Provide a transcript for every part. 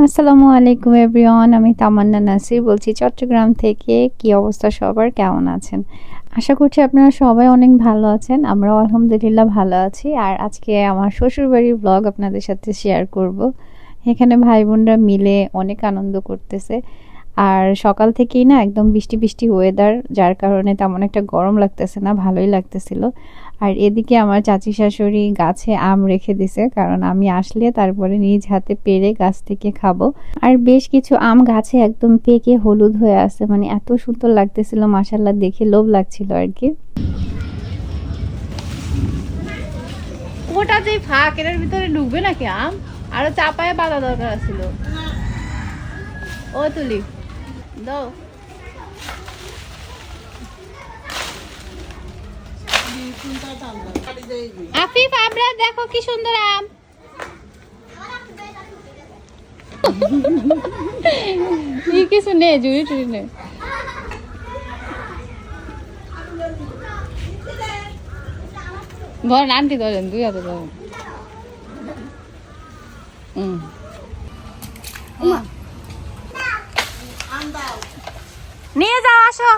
আসসালামু আলাইকুম এভরিওয়ান, আমি তামান্না নাসির বলছি চট্টগ্রাম থেকে। কি অবস্থা সবার, কেমন আছেন? আশা করছি আপনারা সবাই অনেক ভালো আছেন। আমরাও আলহামদুলিল্লাহ ভালো আছি। আর আজকে আমার শ্বশুরবাড়ির ব্লগ আপনাদের সাথে শেয়ার করব। এখানে ভাই বোনরা মিলে অনেক আনন্দ করতেছে। আর সকাল থেকেই না একদম বৃষ্টি বৃষ্টি ওয়েদার, যার কারণে তেমন একটা গরম লাগতেছে না, ভালোই লাগতেছিল। আর এদিকে আমার চাচি শাশুড়ি গাছে আম রেখে দিছে, কারণ আমি আসলে তারপরে নিজ হাতে পেড়ে গাছ থেকে খাবো। আর বেশ কিছু আম গাছে একদম পেকে হলুদ হয়ে আছে, মানে এত সুন্দর লাগতেছিল, মাশাআল্লাহ, দেখে লোভ লাগছিল আর কি। ওটা যে ফাঁক, এটার ভিতরে ঢুকবে নাকি আম? আরো চাপায় বাঁধা দরকার ছিল। ও তুলি দাও। আফিফ, আমরা দেখো কি সুন্দর আম। কিছু নেই, জুড়ি টুড়ি নেই। ধরেন আন্টি, ধরেন, দুই হাতে ধরেন। নিয়ে যাও, আসো।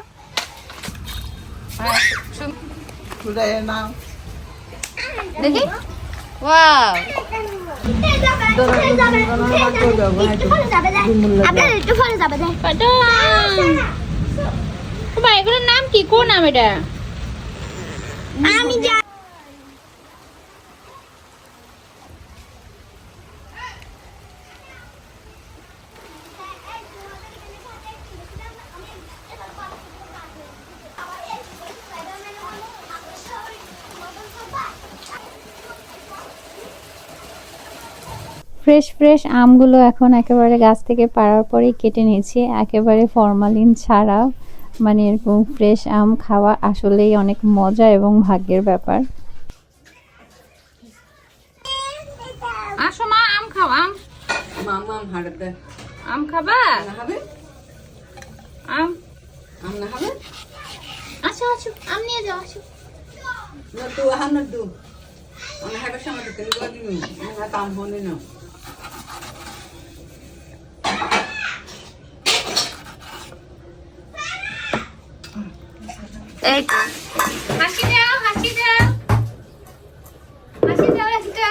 দেখি, ওয়াও, এগুলোর নাম কি, কোন নাম এটা? আমি ফ্রেশ ফ্রেশ আমগুলো এখন একেবারে গাছ থেকে পাড়ার পরেই কেটে নিয়েছি, একেবারে ফরমালিন ছাড়া। মানে এরকম ফ্রেশ আম খাওয়া আসলেই অনেক মজা এবং ভাগ্যের ব্যাপার। আসো মা, আম খাও। আম আম খাবা? আম আম না খাবে? আসো আসো, আম নিয়ে যাও, আসো। না তো আম না দু, আমি হাড়ের সামনে দিতে লাগি নি, না কাম হনে না। এই হাসি দাও, হাসি দাও, হাসি দাও একটা।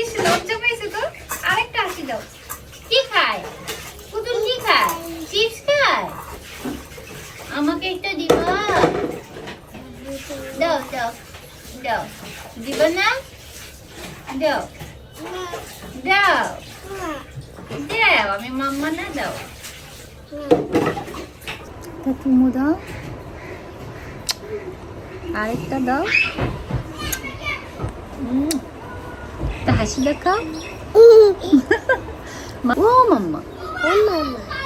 ইস, লজ্জা পেয়েছে তো। আরেকটা হাসি দাও। কি খায় পুতুল? কি খায়? চিপস খায়? আমাকে একটা দিবা? দাও দাও দাও। দিবা না? দাও দাও দাও, আমি মাম্মা না, দাও। চুমু দাও, আরেকটা দাও। তা হাসি দেখাও। ও মাম্মা,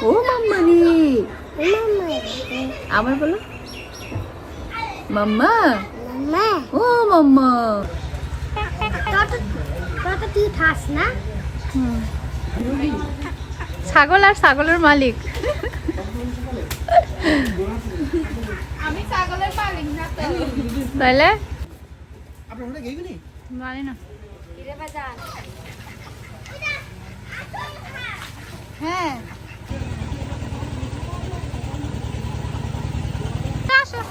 ও মাম্মা রে, আবার বলো মাম্মা, ও মাম্মা। ছাগল আর ছাগলের মালিক। আমি ছাগলের মালিক না তো। তাইলে জানি না। হ্যাঁ, আসো।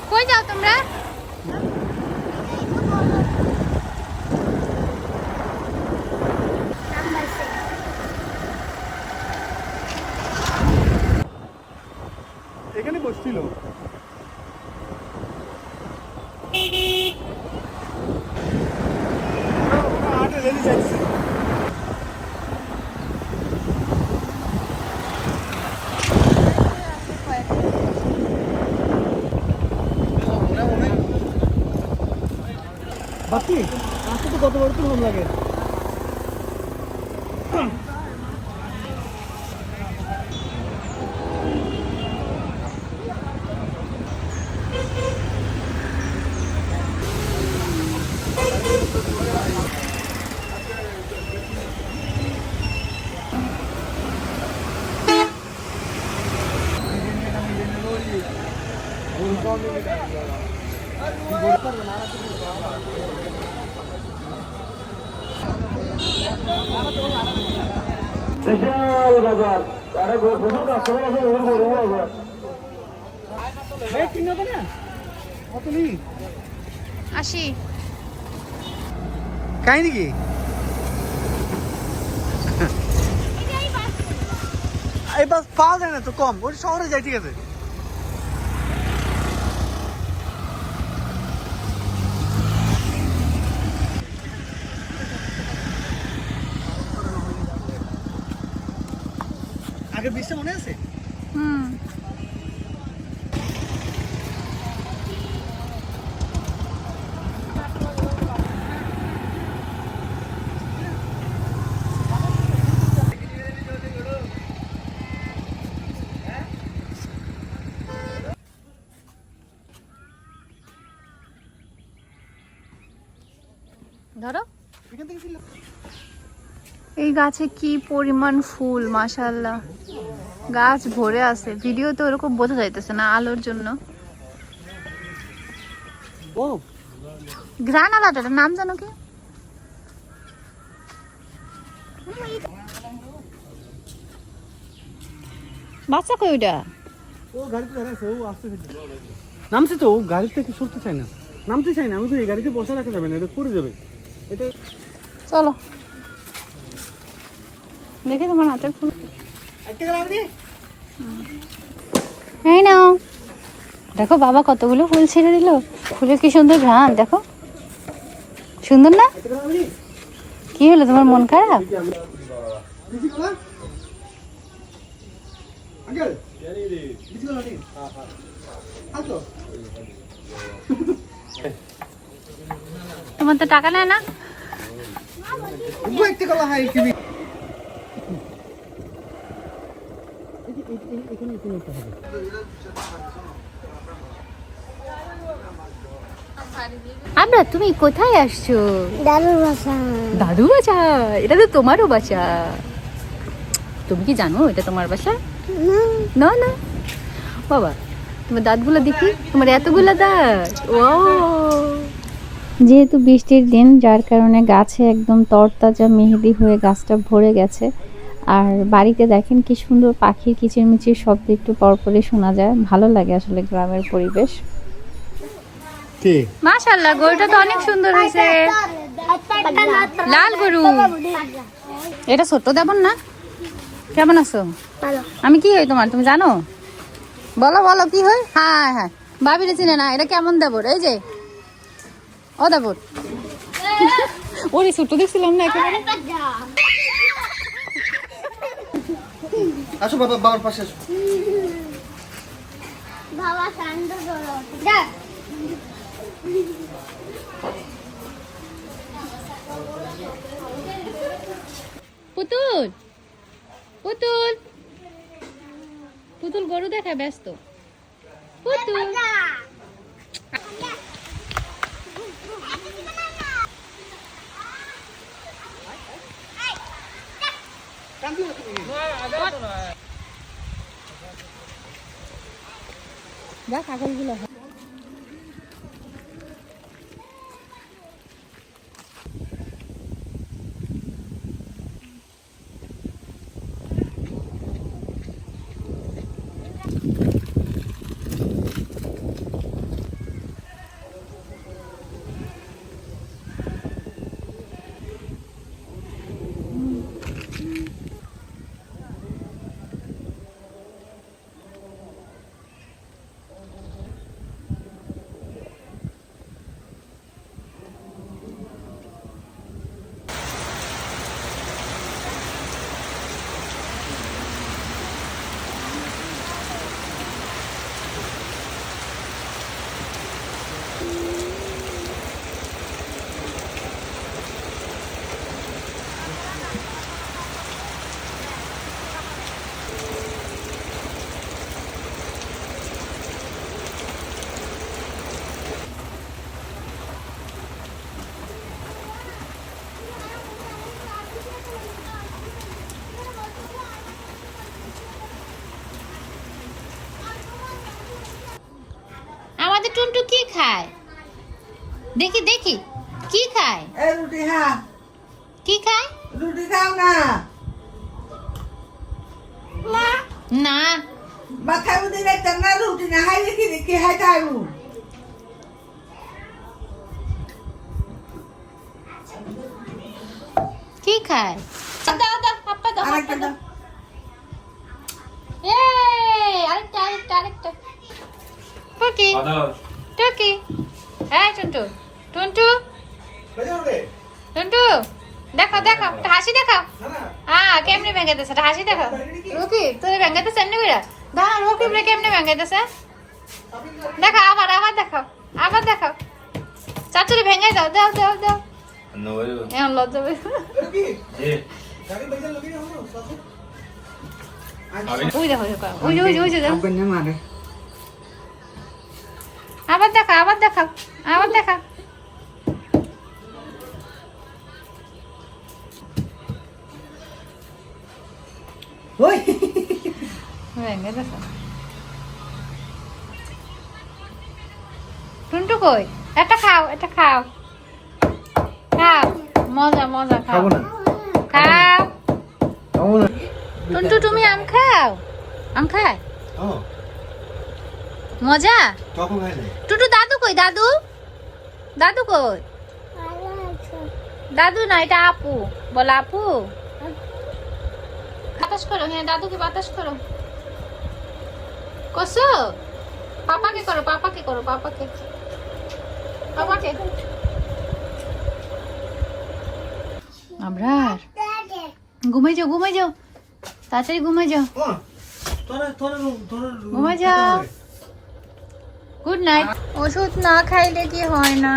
কই যাও তোমরা? এখানে বসছিল। বাকি আসতে তো কতবার তো ভালো লাগে। এই কিনে হবে না কতলি আসি। কাহিনী কি এই বাস পাওয়া যায় না তো কম ওই শহরে যাই ঠিক আছে আগে বৃষ্টি মনে আছে হুম। ধরো, এখান থেকে ছিল এই গাছে কি পরিমাণ ফুল, মাশাআল্লাহ। গাছ ভরে আছে, ভিডিও তো ওরকম বোঝা যাইতেছে না আলোর জন্য। ও ঘ্রাণ আলাদা, এটার নাম জানো কি? বাচ্চা কই ওইটা? ও গাড়িতে দাঁড়াচ্ছে ও আসতে নামছে তো ও গাড়ি থেকে সরতে চায় না নামতে চায় না আমি তো এই গাড়িতে বসে রাখা যাবে না এটা পড়ে যাবে এটা চলো দেখি তোমার হাতের ফুল। একটা গেল আপনি এই নাও, দেখো বাবা কতগুলো ফুল ছেড়ে দিল। ফুলের কি সুন্দর ঘ্রাণ, দেখো সুন্দর না? একটা গেল আপনি কি হলো, তোমার মন খারাপ? দিদি কলা আঙ্কেল দিদি কলা নেই হাতো তোমার তো টাকা নেয় না। ও একটা কলা হাই কি আমরা, তুমি কোথায় আসছো? দাদুর বাসা। দাদু বাসা? এটা তো তোমারও বাসা। তুমি কি জানো এটা তোমার বাসা? না না বাবা, তোমার দাঁতগুলো দেখি, তোমার এতগুলো দাঁত। ও, যেহেতু বৃষ্টির দিন, যার কারণে গাছে একদম তরতাজা মেহেদি হয়ে গাছটা ভরে গেছে। আর বাড়িতে দেখেন কি সুন্দর পাখির কিচিরমিচির শব্দ একটু পরপরই শোনা যায়। ভালো লাগে আসলে গ্রামের পরিবেশ। কে মাশাআল্লাহ, গরুটা তো অনেক সুন্দর হয়েছে। লাল গরু। এটা ছোট্ট দেবন না? কেমন আছো? আমি কি হই তোমার, তুমি জানো? বলো বলো কি হয়। হ্যাঁ হ্যাঁ, ভাবিরে চিনে না। এটা কেমন দেবর? এই যে ও দেবর। ওরে ছোট্ট দেখছিলাম না একেবারে। আসো বাবা বাবার পাশে আসো বাবা শান্ত করো যা পুতুল পুতুল পুতুল গরু দেখায় ব্যস্ত। পুতুল যা কাগজগুলো। আমাদের টুনটু কি খায়? দেখি দেখি কি খায়। এই রুটি খা কি খায়? রুটি খাও না না মাথায় বুঝে দেখতাম না রুটি না হাই দেখি দেখি হাই খাইবো কি খায় দাও দাও পাপ্পা দাও আরেকটা দাও আরেকটা আরেকটা আরেকটা টুকি টুকি এই টুন্টু টুন্টু টুন্টু দেখো দেখো একটা হাসি দেখাও হ্যাঁ কেমনে ভেঙাইতেছে একটা হাসি দেখাও রুকি তুই ভেঙাইতেছে এমনি করে দাঁড়া রুকি বলে কেমনে ভেঙাইতেছে দেখো আবার আবার দেখাও আবার দেখাও চাচুরি ভেঙে দাও দাও দাও দাও এমন লজ্জা ওই দেখো দেখো ওই যে ওই যে ওই যে দেখো। মারে আবার দেখাও আবার দেখাও আবার দেখাও ওই ভেঙে দেখো টুন্টু কই এটা খাও এটা খাও খাও মজা মজা খাও খাবো না খাও খাবো না টুন্টু তুমি আম খাও আম খায় ও মজা তখন খাই না টুটু দাদু কই দাদু দাদু কই দাদু না এটা আপু বল আপু বাতাস করো হ্যাঁ দাদুকে বাতাস করো কসো পাপাকে করো পাপাকে করো পাপাকে পাপাকে আবরার ঘুমাই যাও তাড়াতাড়ি ঘুমাই যাও তোরা তোরা তোরা ঘুমাই যাও গুড নাইট ওষুধ না খাইলে কি হয় না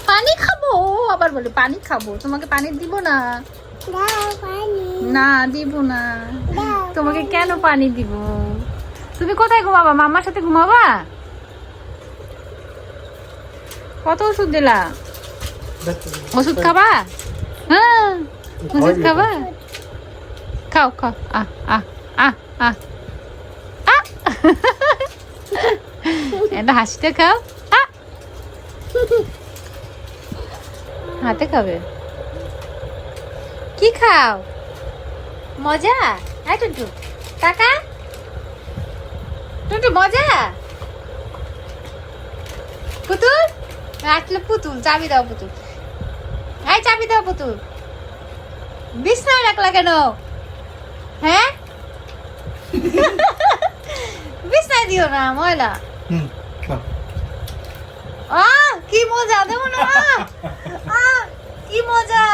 পানি খাবো আবার বলে পানি খাবো তোমাকে পানি দিব না না দিব না তোমাকে কেন পানি দিব তুমি কোথায় ঘুমাবা মামার সাথে ঘুমাবা কত ওষুধ দিলা ওষুধ খাবা হ্যাঁ ওষুধ খাবা খাও খাও আহ আহ আহ আহ আহ এটা হাসিটা খাও আহ হাতে খাবে কি খাও মজা এই টুটু কাকা টুটু মজা পুতুল আসলে পুতুল চাবি দাও পুতুল এই চাবি দাও পুতুল বিছনায় রাখলা কেন হ্যাঁ বিছনায় দিও না ময়লা হুম খা কি মজা দেবো না কি মজা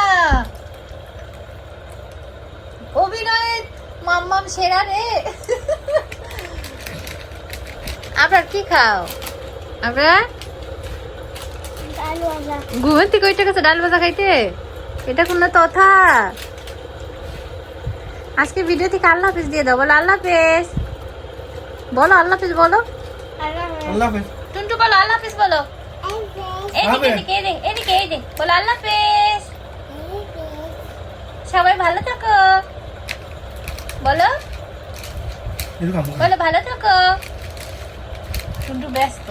অভিনয়ে মাম্মাম সেরা রে আপনার কি খাও আপনার ঘুমের থেকে ওইটা কাছে ডাল ভাজা খাইতে এটা কোন তথা আজকে ভিডিও থেকে আল্লাহ হাফিজ দিয়ে দাও বলো আল্লাহ হাফিজ বলো আল্লাহ হাফিজ বলো আল্লাহ হাফেজ টুন্টু বলো আল্লাহ হাফিজ বলো এদিকে এদিকে এদিকে এদিকে এদিকে বলো আল্লাহ হাফিজ সবাই ভালো থাকো বলো এরকম বলো ভালো থাকো টুন্টু ব্যস্ত